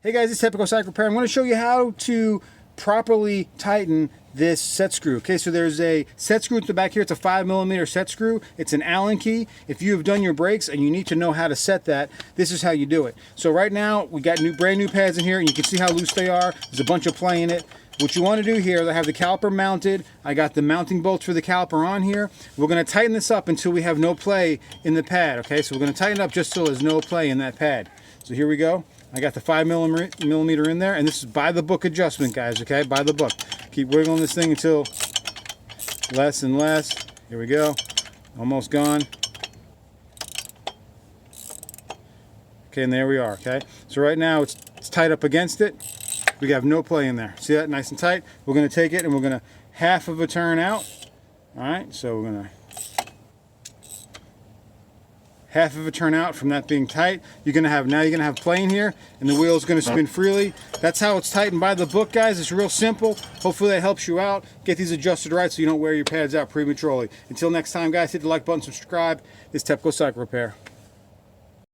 Hey guys, it's Typical Cycle Repair. I'm going to show you how to properly tighten this set screw. Okay, so there's a set screw at the back here. It's a 5mm set screw. It's an Allen key. If you have done your brakes and you need to know how to set that, this is how you do it. So right now we got brand new pads in here, and you can see how loose they are. There's a bunch of play in it. What you want to do here is I have the caliper mounted. I got the mounting bolts for the caliper on here. We're going to tighten this up until we have no play in the pad. Okay, so we're going to tighten up just so there's no play in that pad. So here we go. I got the 5mm in there, and this is by the book adjustment, guys, okay? By the book. Keep wiggling this thing until less and less. Here we go. Almost gone. Okay, and there we are, okay? So right now it's tight up against it. We have no play in there. See that? Nice and tight. We're going to take it and we're going to half of a turn out. All right, so we're going to half of a turn out from that being tight. Now you're gonna have play in here, and the wheel is gonna spin freely. That's how it's tightened by the book, guys. It's real simple. Hopefully that helps you out. Get these adjusted right so you don't wear your pads out prematurely. Until next time, guys, hit the like button, subscribe. It's Typical Cycle Repair.